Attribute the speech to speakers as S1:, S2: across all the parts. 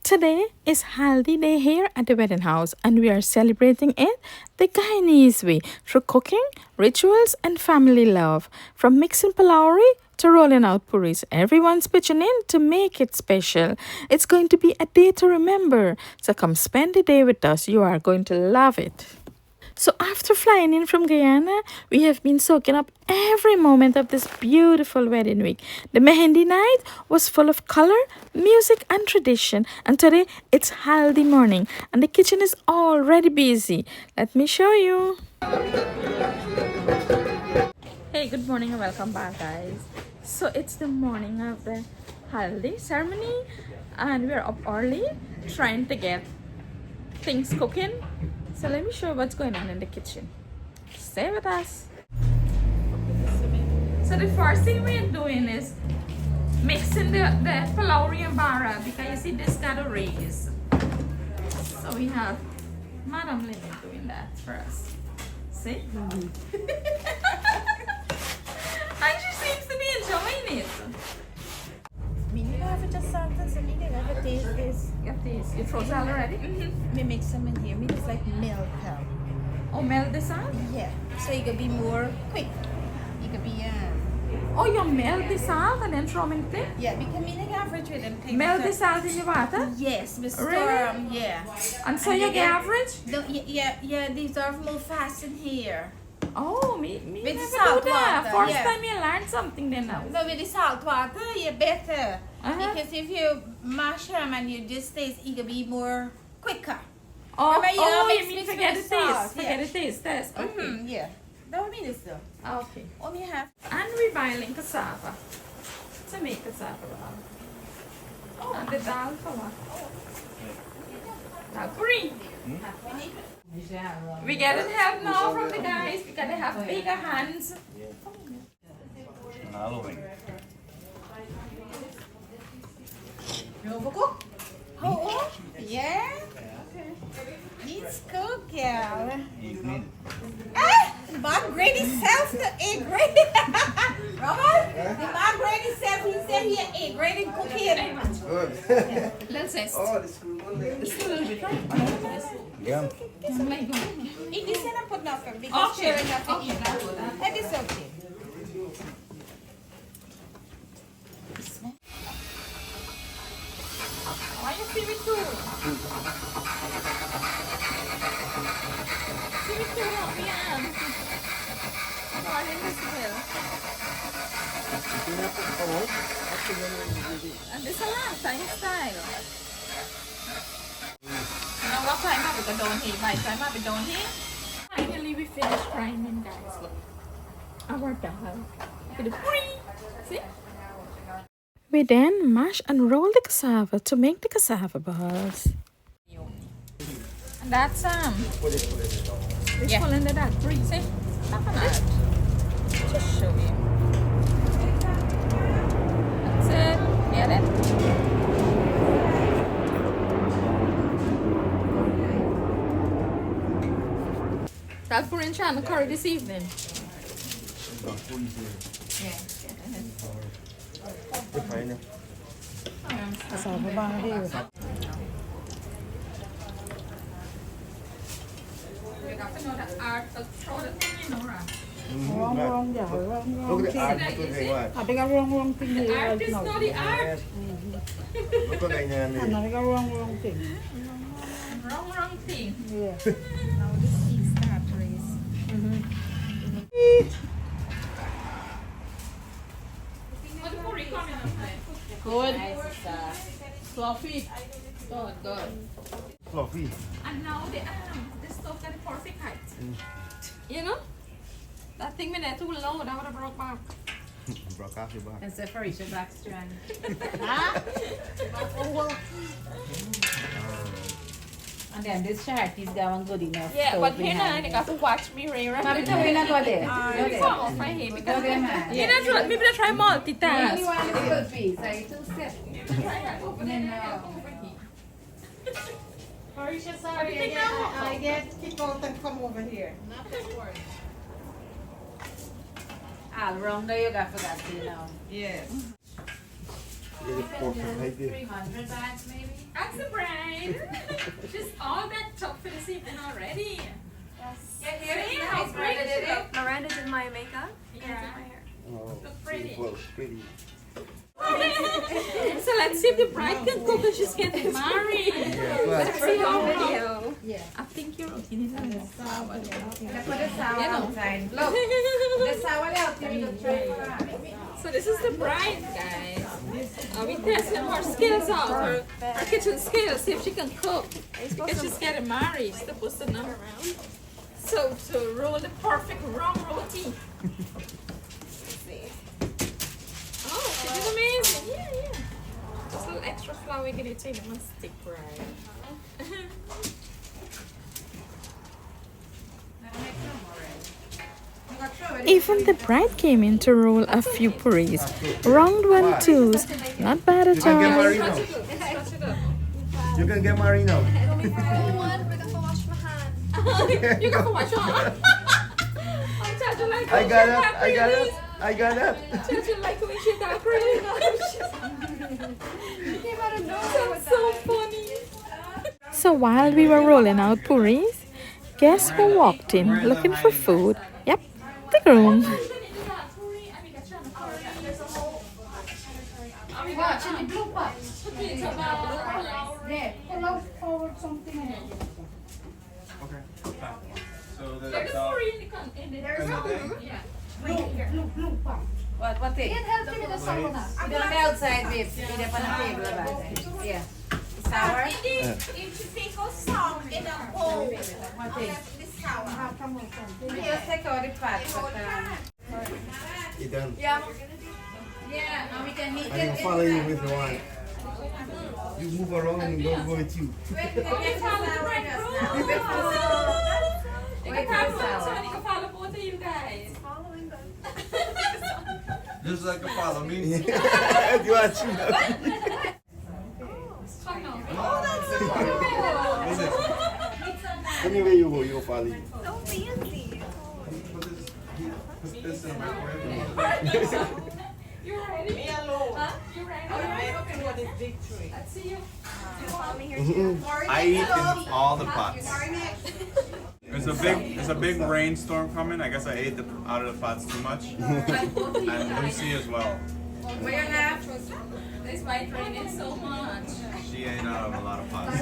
S1: Today is Haldi Day here at the wedding house, and we are celebrating it the Guyanese way through cooking, rituals, and family love. From mixing palauri to rolling out puris, everyone's pitching in to make it special. It's going to be a day to remember, so come spend the day with us. You are going to love it. So after flying in from Guyana, we have been soaking up every moment of this beautiful wedding week. The Mehendi night was full of color, music and tradition. And today it's Haldi morning and the kitchen is already busy. Let me show you. Hey, good morning and welcome back, guys. So it's the morning of the Haldi ceremony and we're up early trying to get things cooking. So let me show you what's going on in the kitchen. Stay with us. So the first thing we're doing is mixing the palauri and bara, because you see this got to raise. So we have Madam Lily doing that for us. See? And she seems to be enjoying it.
S2: Just something so me get taste this.
S1: Get this. You froze all already?
S2: Me mix some in here. Me just like melt them.
S1: Oh, melt this out?
S2: Yeah. So you could be more quick. You could be
S1: Oh, you melt the salt and then throw them in the thing?
S2: yeah, because me like average with them things.
S1: Melt the salt in the water?
S2: Yes, we store
S1: Really?
S2: yeah.
S1: And so
S2: And
S1: you
S2: you
S1: get
S2: get-
S1: average?
S2: Yeah, these are more fast in here.
S1: Oh, me
S2: With
S1: never
S2: salt
S1: do that.
S2: water,
S1: First
S2: yeah.
S1: time you learn something then now.
S2: No, with the salt water, you better.
S1: Uh-huh.
S2: Because if you mash them and you just taste, it could be more quicker.
S1: Oh,
S2: Remember, you know,
S1: you
S2: mix
S1: mean
S2: with
S1: forget the
S2: the salt,
S1: taste. Forget
S2: yeah.
S1: the taste test. Okay.
S2: Mm-hmm, yeah. That would be this though.
S1: Okay.
S2: All you have.
S1: And we boiling cassava to make cassava dal. And the dal for what? Dal curry. We getting help now from the guys because they have bigger hands.
S3: Halloween.
S2: You overcook? Oh, yeah? He's cook, girl.
S3: Evening.
S2: Ah, Bob Grady self to A grade. Robert, the Bob Grady self, he said he had A grade in cooking.
S3: Good.
S1: Let's say
S3: Oh, this cool one there.
S1: it's a little bit right.
S3: Yeah.
S2: He just said I put nothing because
S1: Okay.
S2: sure enough to
S1: Okay,
S2: eat.
S1: that's good.
S2: That is okay.
S1: Why you see me too? See me too, help me out. Darling, this will. And this is a long time style. Now what time have we done here? My time have we done here? Finally we finished grinding, guys. Look. Our dal. With the free. See? We then mash and roll the cassava to make the cassava balls. And that's it's full into that free. See? Look at that. Just show you. That's it. Get it? That's for in the curry this evening. Yeah.
S2: Cassava bang here.
S1: You got to know the art of throw the thing in, Nora.
S2: Wrong, yeah, wrong.
S3: Look at the art. Look at what?
S2: I think I wrong thing
S1: The
S2: here
S1: art
S2: right
S1: is
S2: now.
S1: not the art.
S3: Look at ganyan
S2: And I
S3: eh.
S2: think I wrong thing.
S1: Wrong thing.
S2: Yeah. Now this is start race.
S1: What the curry coming up there?
S2: Good. Fluffy.
S1: Good.
S3: Fluffy.
S1: And now the stove got the perfect height. You know? That thing when they're too low, that would have broke back.
S3: Broke off your back.
S4: And separation back strand. And then this chart is going good enough.
S1: Yeah,
S4: so
S1: but here
S4: behind
S1: now, they
S4: it.
S1: got to watch me, Ray.
S4: Mami, ito we na go there. Go
S1: It's
S4: there.
S1: almost my head because
S4: Go there, man.
S1: you know, maybe they try
S4: You
S1: multitask.
S4: only want a little piece. Are you too set?
S1: Try that over there,
S4: No.
S1: over here.
S2: Marisha,
S1: What do
S2: sorry,
S1: you think now?
S2: I get kicked out and come over here. Not that word.
S4: All wrong there, you got forgot to know.
S2: Yes.
S3: Get it for right there.
S4: 300 bags maybe?
S1: Ask the bread. She's all that top for this evening already.
S2: Get here.
S1: See
S2: Nice.
S1: how great she
S2: Miranda
S1: looks?
S5: Miranda did my makeup.
S1: Yeah.
S3: Oh,
S1: Look pretty.
S3: Well, pretty.
S1: So let's see if the bride can cook and she's getting married.
S3: Yeah,
S1: Let's
S3: but
S1: see how
S5: Video.
S1: I think you're okay. You know.
S2: Put the sour outside. Look. The sour out here. The tray for her.
S1: So this is the bride, guys. We testing her skills out, her kitchen skills, see if she can cook. Because she's getting married. She's supposed to know around. So to roll the perfect rum roti. Oh, she did amazing. Yeah. Just a little extra flour we can take them and stick right. Even the bride came in to roll a few puris. Round 1 twos. Not bad at
S3: you can get
S1: all.
S3: married now.
S1: Stretch it up.
S3: You can get married now.
S1: You got to wash your hands. I'm charging like
S3: I got it. I got it. I got it.
S1: Charging like when she dark really. That's so funny. So while we were rolling out puris, guess who walked in looking for food? Yep, the groom.
S2: Watch in the blue pot. There. Pull out forward something.
S6: Okay. So
S1: There's
S6: that's
S1: a
S6: all.
S1: puri in the
S2: There's a blue pot.
S4: What thing?
S2: Can help you with the sour now.
S4: You don't outside, babe. You don't on the table about it. Yeah. Sour?
S2: If you take out salt in a bowl,
S4: What thing?
S2: this sour.
S4: We just take out the fat, but
S3: You done.
S2: Yeah.
S4: yeah, and we can heat
S3: I can
S4: it
S3: follow you
S4: inside.
S3: if you want. You move around and don't go with you.
S4: Wait, we can get the sour just now. We can
S1: follow both of you guys.
S6: Just like a follow me.
S3: You want to? Anywhere you go, you'll follow you.
S5: So fancy.
S6: Put this in the microwave.
S1: You ready? Me alone. Huh? You ready? Let's see you.
S6: I eat in all the pots. There's a big rainstorm coming. I guess I ate out of the pots too much. And Lucy as well.
S1: We're gonna have this might rain in so much.
S6: She ate out of a lot of pots.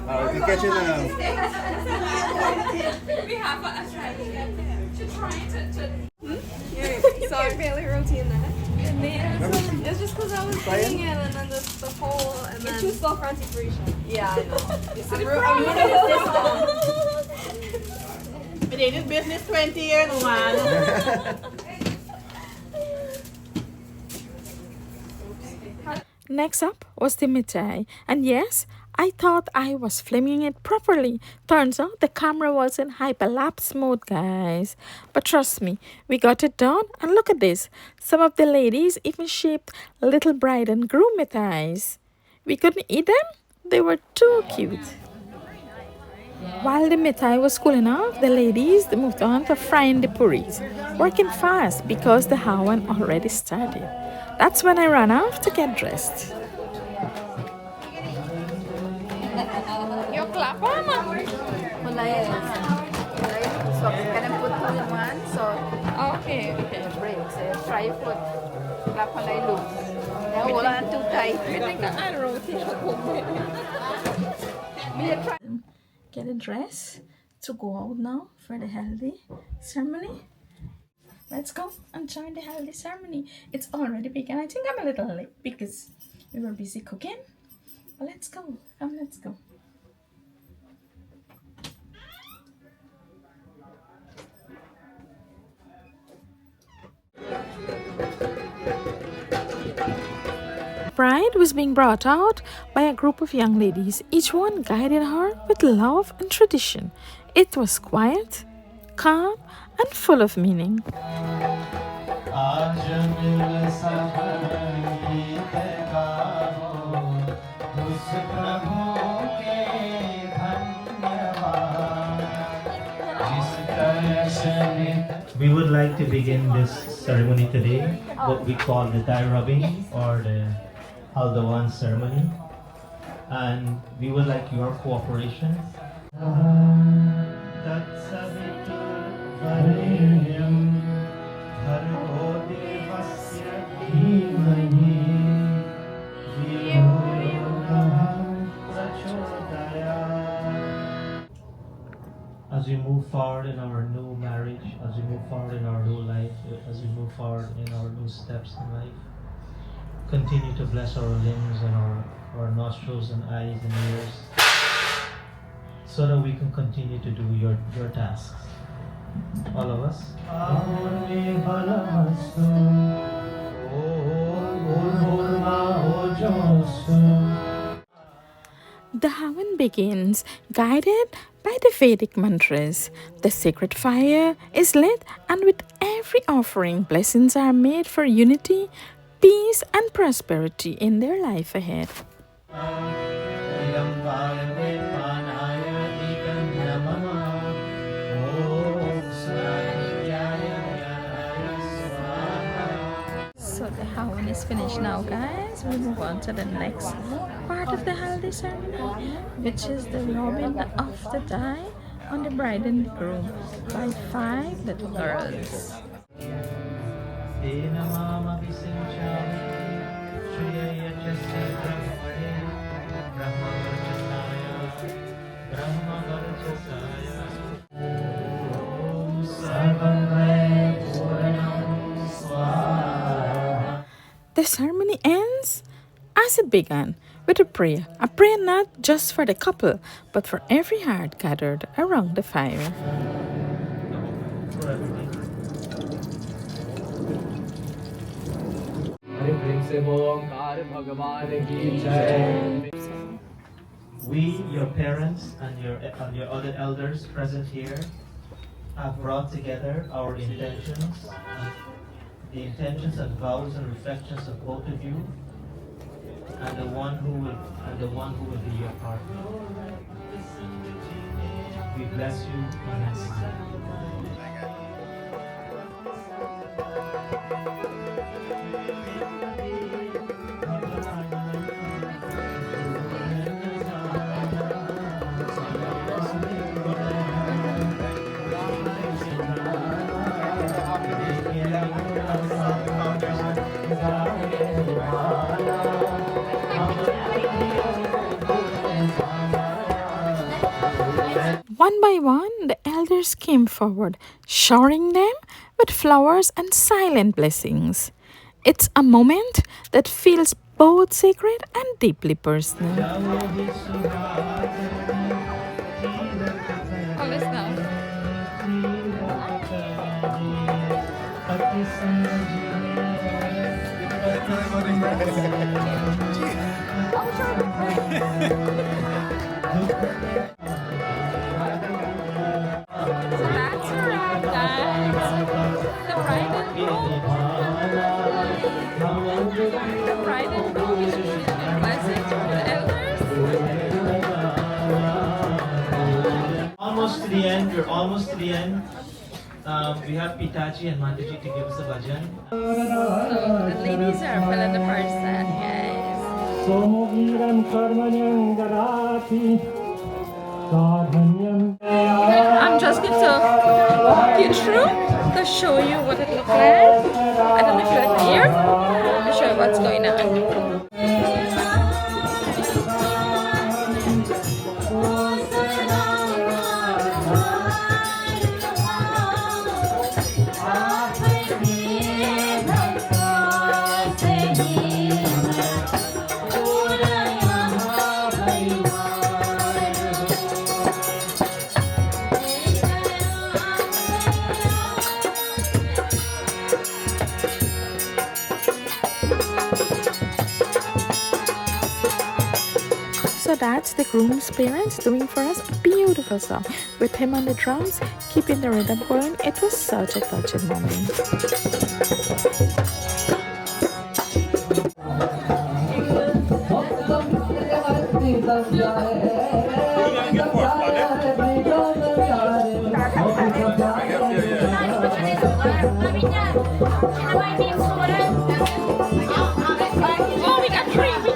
S3: Alright, we catch you now.
S1: We have a strategy to try to
S5: So I barely routine that.
S1: there.
S5: It's just because I was doing it and then the whole and then. It's too slow for Yeah, I know. I'm rooting this
S2: Been in this business 20 years, man.
S1: Next up was the mithai, and yes, I thought I was filming it properly. Turns out the camera was in hyperlapse mode, guys. But trust me, we got it done, and look at this. Some of the ladies even shaped little bride and groom mithais. We couldn't eat them. They were too cute. While the mithai was cooling off, the ladies moved on to frying the puris, working fast because the havan already started. That's when I ran off to get dressed. Your clap on?
S5: So can I put on one? So
S1: Okay.
S5: break. So try put clap on I look. Now hold on too tight.
S1: I think that I rotate. Get dressed to go out now for the Haldi ceremony. Let's go and join the Haldi ceremony. It's already begun. I think I'm a little late because we were busy cooking. But let's go. Let's go. Bride was being brought out by a group of young ladies, each one guiding her with love and tradition. It was quiet, calm, and full of meaning.
S7: We would like to begin this ceremony today, what we call the dye rubbing or the Haldi ceremony, and we would like your cooperation. As we move forward in our new marriage, as we move forward in our new life, as we move forward in our new steps in life, continue to bless our limbs and our nostrils and eyes and ears, so that we can continue to do your tasks. All of us.
S1: The havan begins, guided by the Vedic mantras. The sacred fire is lit, and with every offering, blessings are made for unity, peace, and prosperity in their life ahead. So the havan is finished now, guys. We move on to the next part of the Haldi ceremony, which is the rubbing of the dye on the bride and the groom by 5 little girls. The ceremony ends as it began, with a prayer not just for the couple, but for every heart gathered around the fire.
S7: We, your parents, and your other elders present here, have brought together our intentions, the intentions and vows and reflections of both of you, and the one who will be your partner. We bless you immensely.
S1: One by one, the elders came forward, showering them with flowers and silent blessings. It's a moment that feels both sacred and deeply personal.
S5: All is now. So that's a wrap, guys. The bride and groom. The bride and groom is receiving blessings from the elders.
S7: Almost to the end, we're almost to the end. We have Pitaji and Mataji to give us a bhajan.
S5: So the ladies are filling the first set, guys. I'm just going to walk you through to show you what it looks like. I don't know if you're here. Let me show you what's going on.
S1: So that's the groom's parents doing for us a beautiful song with him on the drums, keeping the rhythm going. It was such a touching moment.
S5: Oh, we got 3.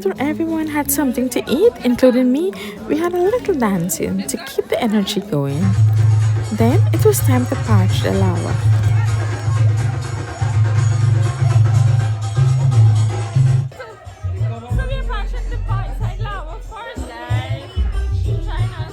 S1: after everyone had something to eat, including me, we had a little dancing to keep the energy going. Then it was time to patch the lava.
S5: So we are patching the outside lava first, guys. Join us.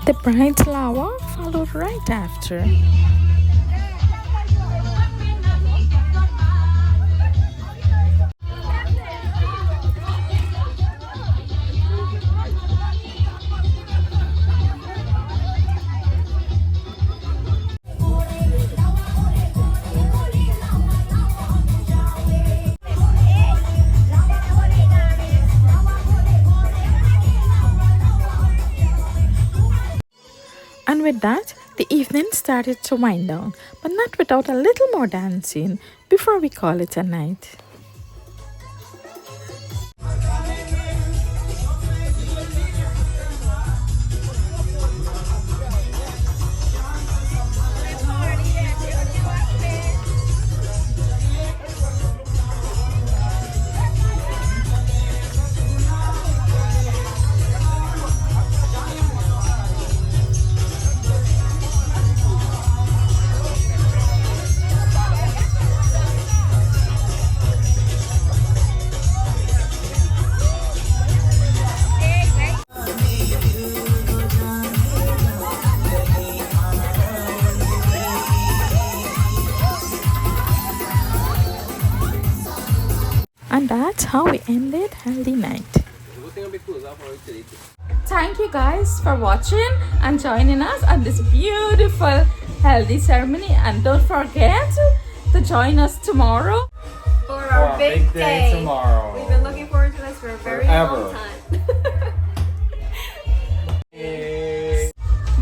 S1: The bright lava followed right after. And with that, the evening started to wind down, but not without a little more dancing before we call it a night. And that's how we ended Haldi night.
S5: Thank you guys for watching and joining us on this beautiful Haldi ceremony. And don't forget to join us tomorrow.
S4: For our big day.
S6: tomorrow.
S4: We've been looking forward to this for a very long time.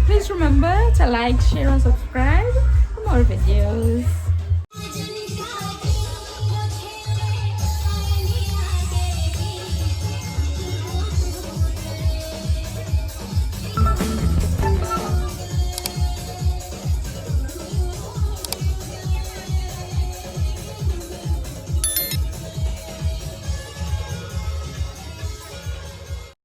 S5: Please remember to like, share and subscribe for more videos.